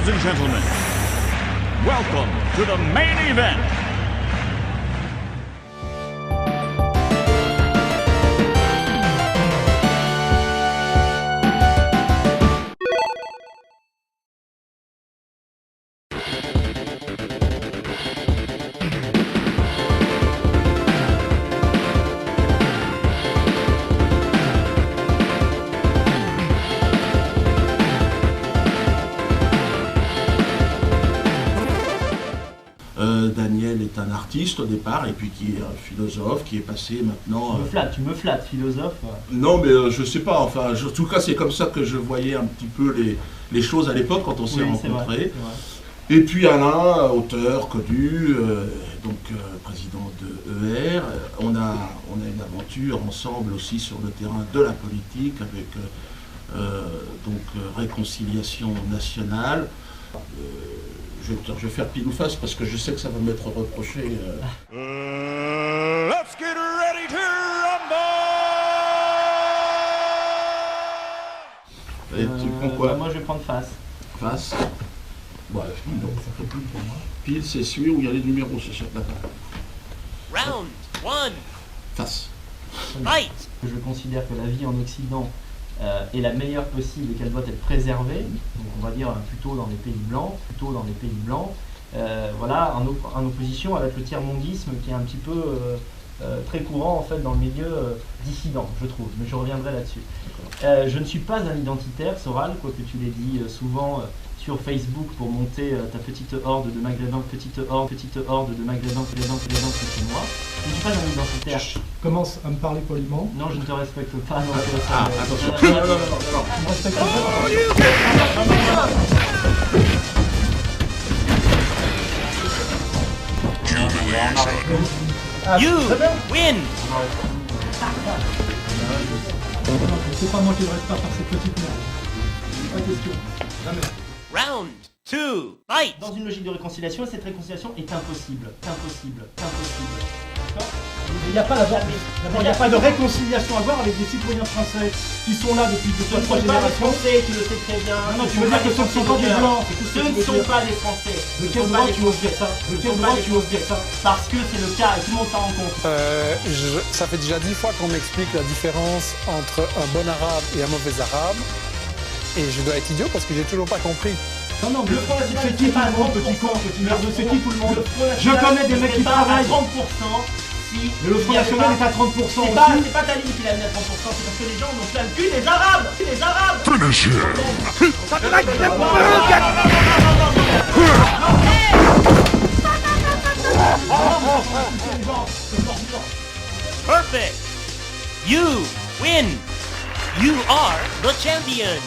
Ladies and gentlemen, welcome to the main event. Daniel est un artiste au départ et puis qui est un philosophe qui est passé maintenant... Tu me flattes, philosophe. Non mais je sais pas, enfin en tout cas c'est comme ça que je voyais un petit peu les choses à l'époque quand on s'est rencontrés. C'est vrai. Et puis Alain, auteur connu, président de ER, on a une aventure ensemble aussi sur le terrain de la politique avec Réconciliation nationale. Je vais faire pile ou face parce que je sais que ça va m'être reproché. Let's get ready to rumble! Et tu prends quoi? Moi je vais prendre face. Face. Ouais, non. Ça fait pile pour moi. Pile, c'est celui où il y a les numéros, c'est sûr. Round 1. Face. Fight. Je considère que la vie en Occident est la meilleure possible et qu'elle doit être préservée, donc on va dire plutôt dans les pays blancs, voilà, en opposition avec le tiers-mondisme qui est un petit peu très courant en fait dans le milieu dissident, je trouve, mais je reviendrai là-dessus. Je ne suis pas un identitaire, Soral, quoique tu l'aies dit souvent sur Facebook pour monter ta petite horde de maghrébins, petite horde de maghrébins chez moi. Je ne suis pas un identitaire. Commence à me parler poliment. Non, je ne te respecte pas. Non, attention. Je me respecte pas. You win. C'est pas moi qui ne reste pas par cette petite merde. Pas question. Jamais. Round 2. Fight. Dans une logique de réconciliation, cette réconciliation est impossible. D'accord ? Il n'y a pas d'abord, il n'y a pas de réconciliation à voir avec des citoyens français qui sont là depuis 2 ou 3 générations. Français, tu le sais très bien. Non, tu veux dire que ce ne sont pas des blancs. Ce ne sont pas des Français. De quel droit tu oses dire ça? De quel droit tu oses dire ça? Parce que c'est le cas et tout le monde s'en rend compte. Ça fait déjà 10 fois qu'on m'explique la différence entre un bon arabe et un mauvais arabe. Et je dois être idiot parce que j'ai toujours pas compris. Non, Le Front National, c'est qui tout le monde, petit con, petit merde, c'est qui tout le monde? Je connais des mecs qui travaillent. 30%. Mais le Front National est à 30% aussi. C'est pas ta ligne qui l'a mis à 30%, c'est parce que les gens n'ont plein le cul des Arabes. Les Arabes. Perfect. You win. You are the champion.